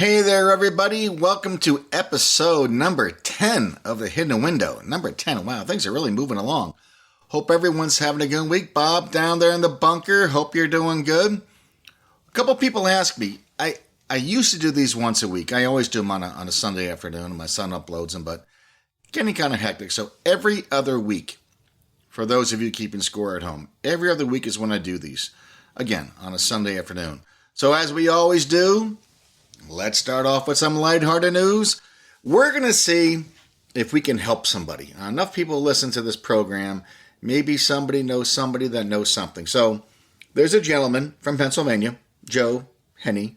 Hey there, everybody. Welcome to episode number 10 of The Hidden Window. Number 10. Wow, things are really moving along. Hope everyone's having a good week. Bob, down there in the bunker, hope you're doing good. A couple people ask me, I used to do these once a week. I always do them on a Sunday afternoon, and my son uploads them, but getting kind of hectic. So every other week, for those of you keeping score at home, every other week is when I do these. Again, on a Sunday afternoon. So as we always do, let's start off with some lighthearted news. We're going to see if we can help somebody. Enough people listen to this program. Maybe somebody knows somebody that knows something. So there's a gentleman from Pennsylvania, Joe Henney.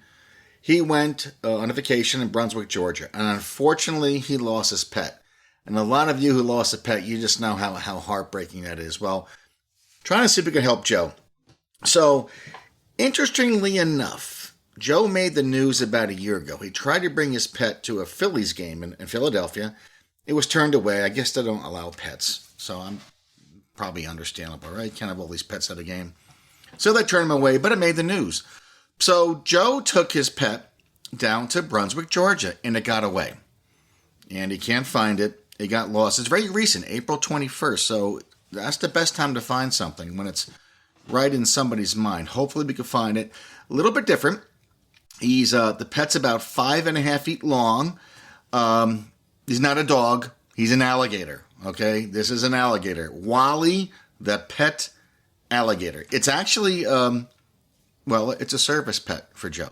He went on a vacation in Brunswick, Georgia. And unfortunately, he lost his pet. And a lot of you who lost a pet, you just know how heartbreaking that is. Well, trying to see if we can help Joe. So, interestingly enough, Joe made the news about a year ago. He tried to bring his pet to a Phillies game in Philadelphia. It was turned away. I guess they don't allow pets. So I'm probably understandable, right? Can't have all these pets at a game. So they turned him away, but it made the news. So Joe took his pet down to Brunswick, Georgia, and it got away. And he can't find it. It got lost. It's very recent, April 21st. So that's the best time to find something, when it's right in somebody's mind. Hopefully we can find it. A little bit different. He's the pet's about 5.5 feet long. He's not a dog. He's an alligator. Okay, this is an alligator. Wally, the pet alligator. It's actually, it's a service pet for Joe.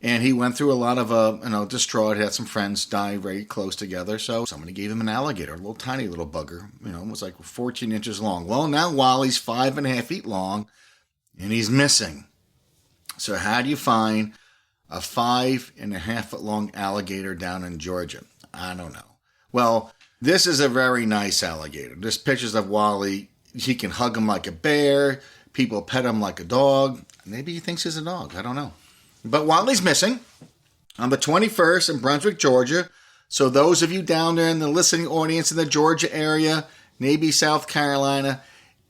And he went through a lot of, distraught. He had some friends die very close together. So somebody gave him an alligator, a little tiny little bugger. It was like 14 inches long. Well, now Wally's 5.5 feet long, and he's missing. So how do you find a 5.5 foot long alligator down in Georgia? I don't know. Well, this is a very nice alligator. There's pictures of Wally. He can hug him like a bear. People pet him like a dog. Maybe he thinks he's a dog. I don't know. But Wally's missing on the 21st in Brunswick, Georgia. So those of you down there in the listening audience in the Georgia area, maybe South Carolina,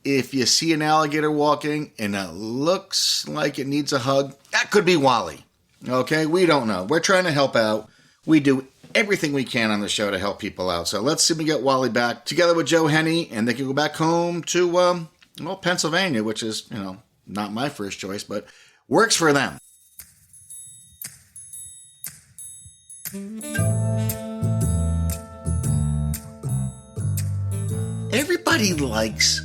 if you see an alligator walking and it looks like it needs a hug, that could be Wally. Okay, we don't know. We're trying to help out. We do everything we can on the show to help people out. So let's see if we get Wally back together with Joe Henney, and they can go back home to, Pennsylvania, which is, not my first choice, but works for them. Everybody likes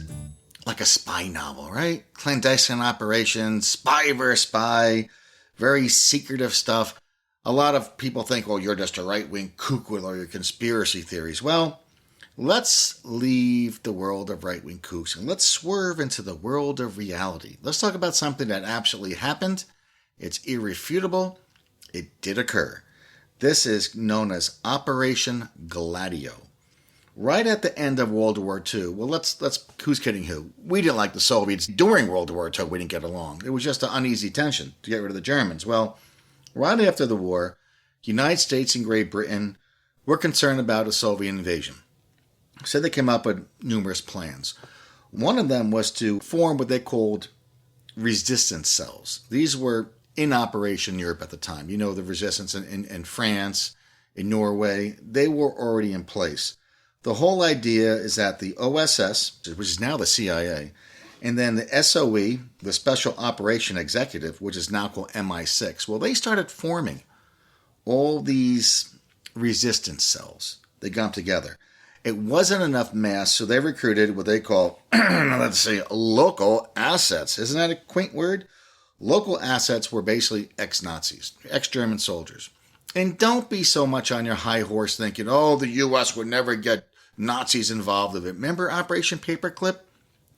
like a spy novel, right? Clandestine operations, spy versus spy, very secretive stuff. A lot of people think, you're just a right-wing kook with all your conspiracy theories. Well, let's leave the world of right-wing kooks and let's swerve into the world of reality. Let's talk about something that absolutely happened. It's irrefutable. It did occur. This is known as Operation Gladio. Right at the end of World War II, who's kidding who? We didn't like the Soviets during World War II. We didn't get along. It was just an uneasy tension to get rid of the Germans. Well, right after the war, United States and Great Britain were concerned about a Soviet invasion. So they came up with numerous plans. One of them was to form what they called resistance cells. These were in operation in Europe at the time. The resistance in France, in Norway, they were already in place. The whole idea is that the OSS, which is now the CIA, and then the SOE, the Special Operation Executive, which is now called MI6, well, they started forming all these resistance cells. They got them together. It wasn't enough mass, so they recruited what they call, local assets. Isn't that a quaint word? Local assets were basically ex-Nazis, ex-German soldiers. And don't be so much on your high horse thinking, the U.S. would never get Nazis involved in it. Remember Operation Paperclip?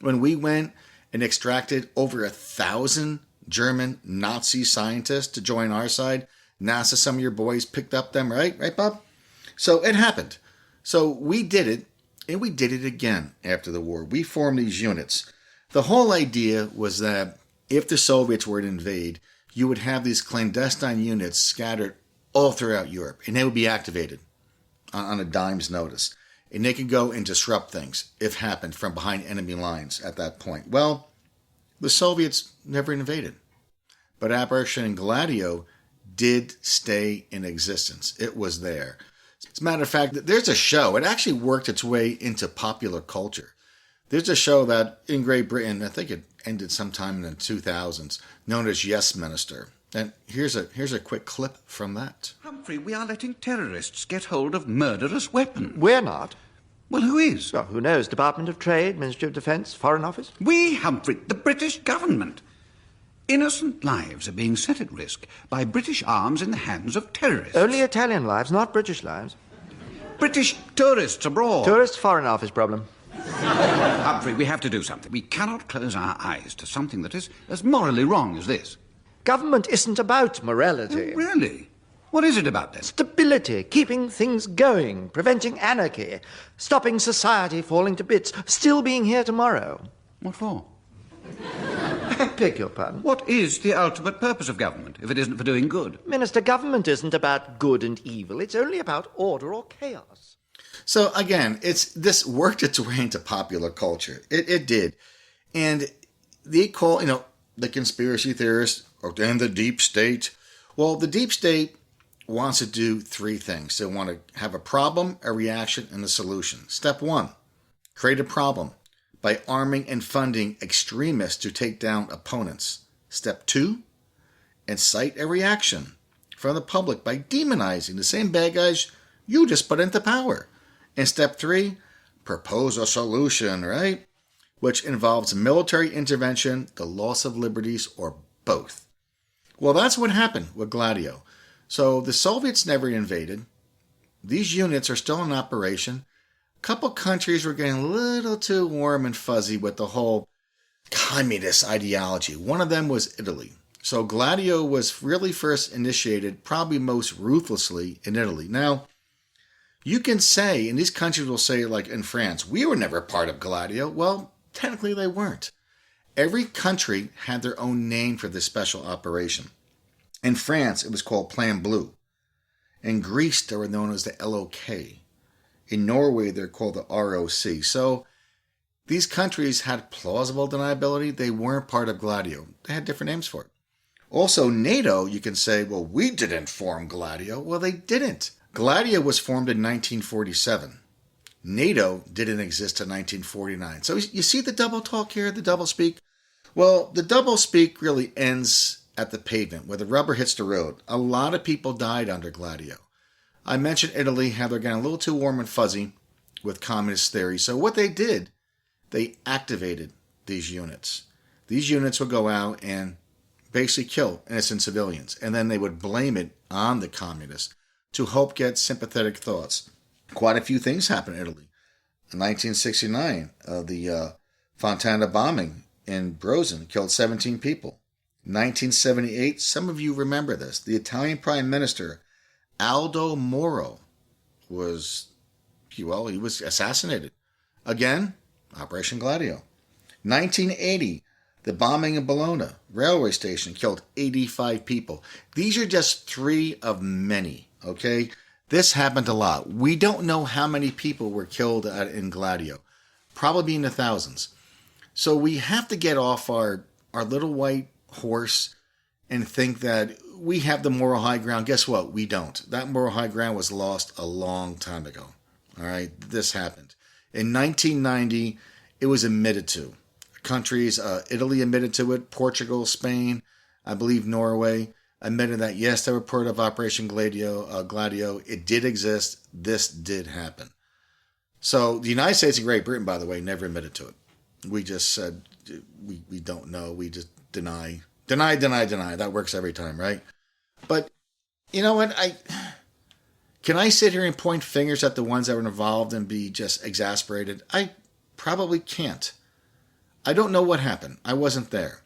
When we went and extracted over 1,000 German Nazi scientists to join our side? NASA, some of your boys picked up them, right? Right, Bob? So it happened. So we did it, and we did it again after the war. We formed these units. The whole idea was that if the Soviets were to invade, you would have these clandestine units scattered all throughout Europe, and they would be activated on a dime's notice. And they could go and disrupt things, if happened, from behind enemy lines at that point. Well, the Soviets never invaded. But Operation Gladio did stay in existence. It was there. As a matter of fact, there's a show. It actually worked its way into popular culture. There's a show that in Great Britain, I think it ended sometime in the 2000s, known as Yes Minister. And here's a quick clip from that. Humphrey, we are letting terrorists get hold of murderous weapons. We're not. Well, who is? Well, who knows? Department of Trade, Ministry of Defence, Foreign Office? We, Humphrey, the British government. Innocent lives are being set at risk by British arms in the hands of terrorists. Only Italian lives, not British lives. British tourists abroad. Tourist Foreign Office problem. Humphrey, we have to do something. We cannot close our eyes to something that is as morally wrong as this. Government isn't about morality. Oh, really? What is it about then? Stability, keeping things going, preventing anarchy, stopping society falling to bits, still being here tomorrow. What for? I beg your pardon? What is the ultimate purpose of government, if it isn't for doing good? Minister, government isn't about good and evil. It's only about order or chaos. So again, this worked its way into popular culture. It did. And they call, the conspiracy theorists and the deep state. Well, the deep state wants to do three things. They want to have a problem, a reaction, and a solution. Step one, create a problem by arming and funding extremists to take down opponents. Step two, incite a reaction from the public by demonizing the same bad guys you just put into power. And step three, propose a solution, right? Which involves military intervention, the loss of liberties, or both. Well, that's what happened with Gladio. So the Soviets never invaded. These units are still in operation. A couple countries were getting a little too warm and fuzzy with the whole communist ideology. One of them was Italy. So Gladio was really first initiated, probably most ruthlessly, in Italy. Now, you can say, and these countries will say, like in France, we were never part of Gladio. Well, technically they weren't. Every country had their own name for this special operation. In France, it was called Plan Bleu. In Greece, they were known as the LOK. In Norway, they're called the ROC. So these countries had plausible deniability. They weren't part of Gladio. They had different names for it. Also, NATO, you can say, well, we didn't form Gladio. Well, they didn't. Gladio was formed in 1947. NATO didn't exist in 1949. So you see the double talk here, the double speak? Well, the double speak really ends at the pavement where the rubber hits the road. A lot of people died under Gladio. I mentioned Italy, how they're getting a little too warm and fuzzy with communist theory. So what they did, they activated these units. These units would go out and basically kill innocent civilians, and then they would blame it on the communists to help get sympathetic thoughts. Quite a few things happened in Italy. In 1969, the Fontana bombing in Brozin killed 17 people. 1978, some of you remember this, the Italian Prime Minister, Aldo Moro, he was assassinated. Again, Operation Gladio. 1980, the bombing in Bologna railway station killed 85 people. These are just three of many, okay? This happened a lot. We don't know how many people were killed in Gladio. Probably in the thousands. So we have to get off our little white horse and think that we have the moral high ground. Guess what? We don't. That moral high ground was lost a long time ago. All right? This happened. In 1990, it was admitted to. Countries, Italy admitted to it, Portugal, Spain, I believe Norway, admitted that, yes, they were part of Operation Gladio. It did exist. This did happen. So the United States and Great Britain, by the way, never admitted to it. We just said we don't know. We just deny. That works every time, right? But you know what? Can I sit here and point fingers at the ones that were involved and be just exasperated? I probably can't. I don't know what happened. I wasn't there.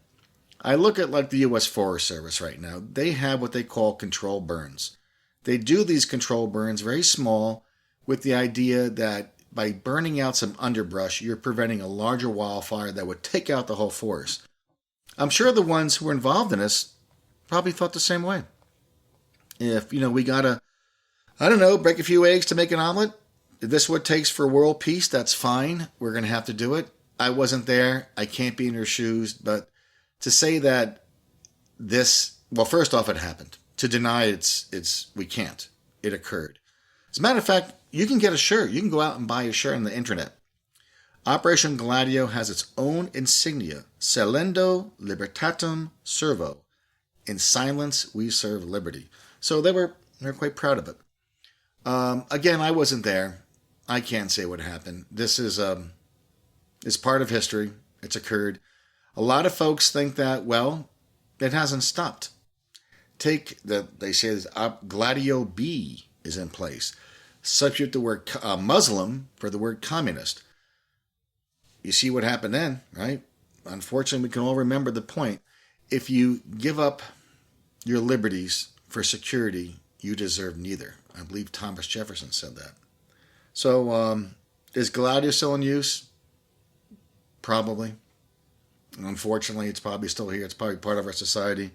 I look at like the U.S. Forest Service right now. They have what they call control burns. They do these control burns very small with the idea that by burning out some underbrush, you're preventing a larger wildfire that would take out the whole forest. I'm sure the ones who were involved in this probably thought the same way. If, we gotta, break a few eggs to make an omelet, if this is what it takes for world peace, that's fine. We're going to have to do it. I wasn't there. I can't be in your shoes. But to say that first off, it happened. to deny we can't. It occurred. As a matter of fact, you can get a shirt. You can go out and buy a shirt on the internet. Operation Gladio has its own insignia, Celendo Libertatum Servo. In silence, we serve liberty. So they're quite proud of it. Again, I wasn't there. I can't say what happened. This is part of history. It's occurred. A lot of folks think that, well, it hasn't stopped. They say Gladio B is in place. Substitute the word Muslim for the word communist. You see what happened then, right? Unfortunately, we can all remember the point. If you give up your liberties for security, you deserve neither. I believe Thomas Jefferson said that. So, is Gladio still in use? Probably. Unfortunately, it's probably still here. It's probably part of our society.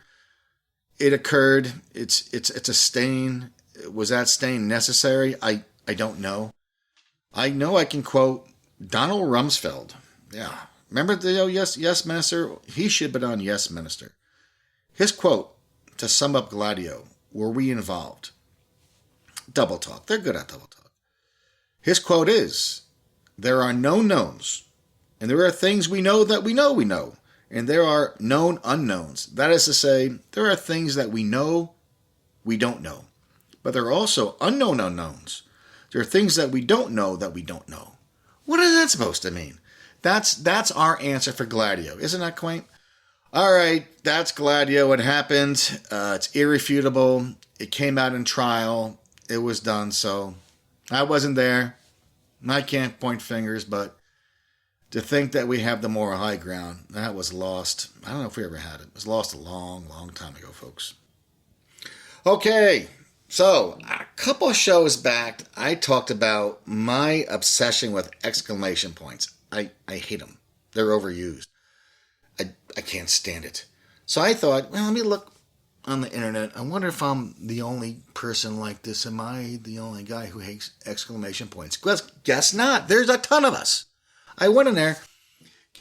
It occurred. It's a stain. Was that stain necessary? I don't know. I know I can quote Donald Rumsfeld. Yeah. Remember the Yes Minister? He should have been on Yes Minister. His quote, to sum up Gladio, were we involved? Double talk. They're good at double talk. His quote is, there are known knowns, and there are things we know that we know, and there are known unknowns. That is to say, there are things that we know we don't know. But there are also unknown unknowns. There are things that we don't know that we don't know. What is that supposed to mean? That's our answer for Gladio. Isn't that quaint? All right, that's Gladio. It happened. It's irrefutable. It came out in trial. It was done. So I wasn't there. I can't point fingers, but to think that we have the moral high ground, that was lost. I don't know if we ever had it. It was lost a long, long time ago, folks. Okay, so a couple shows back, I talked about my obsession with exclamation points. I hate them. They're overused. I can't stand it. So I thought, well, let me look on the internet. I wonder if I'm the only person like this. Am I the only guy who hates exclamation points? Guess not. There's a ton of us. I went in there,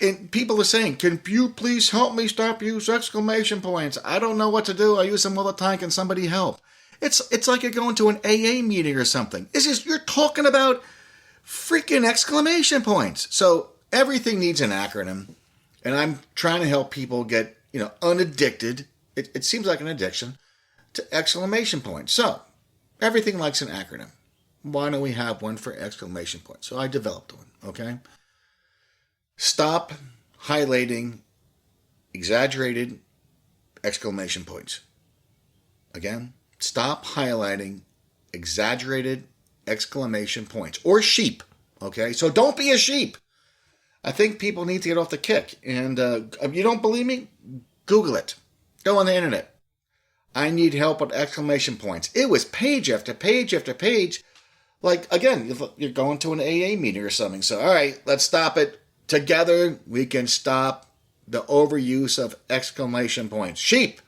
and people are saying, can you please help me stop using exclamation points? I don't know what to do. I use them all the time. Can somebody help? It's like you're going to an AA meeting or something. You're talking about freaking exclamation points. So everything needs an acronym, and I'm trying to help people get, unaddicted. It seems like an addiction to exclamation points. So everything likes an acronym. Why don't we have one for exclamation points? So I developed one, okay? Stop highlighting exaggerated exclamation points. Again, stop highlighting exaggerated exclamation points or sheep. Okay, so don't be a sheep. I think people need to get off the kick. And if you don't believe me, Google it. Go on the internet. I need help with exclamation points. It was page after page after page. Like, again, you're going to an AA meeting or something. So, all right, let's stop it. Together, we can stop the overuse of exclamation points. Sheep.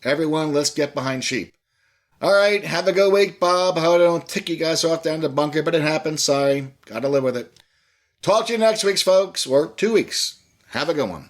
Everyone, let's get behind sheep. All right, have a good week, Bob. I don't tick you guys off down the bunker, but it happened. Sorry. Got to live with it. Talk to you next week, folks, or 2 weeks. Have a good one.